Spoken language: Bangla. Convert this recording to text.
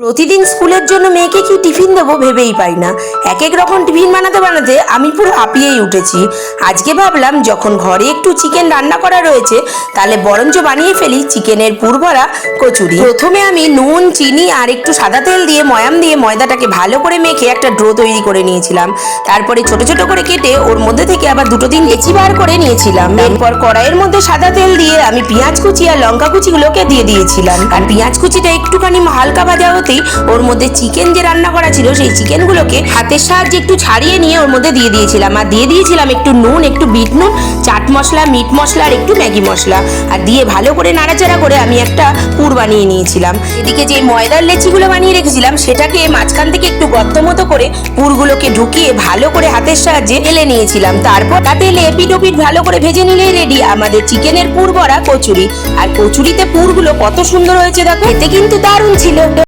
প্রতিদিন স্কুলের জন্য মেয়েকে কি টিফিন দেবো ভেবেই পাই না। এক এক রকম টিফিন বানাতে বানাতে আমি পুরো হাঁপিয়েই উঠেছি। আজকে ভাবলাম যখন ঘরে একটু চিকেন রান্না করা রয়েছে তাহলে বরঞ্চ বানিয়ে ফেলি চিকেনের পুরভরা কচুরি। প্রথমে আমি নুন, চিনি আর একটু সাদা তেল দিয়ে ময়াম দিয়ে ময়দাটাকে ভালো করে মেখে একটা ডো তৈরি করে নিয়েছিলাম। তারপরে ছোট ছোট করে কেটে ওর মধ্যে থেকে আবার দুটো তিন লেচি বার করে নিয়েছিলাম। এরপর কড়াইয়ের মধ্যে সাদা তেল দিয়ে আমি পেঁয়াজ কুচি আর লঙ্কা কুচিগুলোকে দিয়ে দিয়েছিলাম। আর পেঁয়াজ কুচিটা একটুখানি হালকা ভাজা ওর মধ্যে চিকেন যে রান্না করা ছিল সেই চিকেনগুলোকে হাতের সাহায্যে একটু ছাড়িয়ে নিয়ে ওর মধ্যে দিয়ে দিয়েছিলাম। আর দিয়ে দিয়েছিলাম একটু নুন, একটু বিট নুন, চাট মশলা, মিট মশলা আর একটু ম্যাগি মশলা। আর দিয়ে ভালো করে নাড়াচাড়া করে আমি একটা পুর বানিয়ে নিয়েছিলাম। এদিকে যে ময়দার লেচিগুলো বানিয়ে রেখেছিলাম সেটাকে মাঝখান থেকে একটু গর্ত মতো করে পুরগুলোকে ঢুকিয়ে ভালো করে হাতের সাহায্যে ঢেলে নিয়েছিলাম। তারপর তেলে এপিট ওপিট ভালো করে ভেজে নিলেই রেডি আমাদের চিকেনের পুর ভরা কচুরি। আর কচুরিতে পুরগুলো কত সুন্দর হয়েছে দেখো, এতে কিন্তু দারুণ ছিল।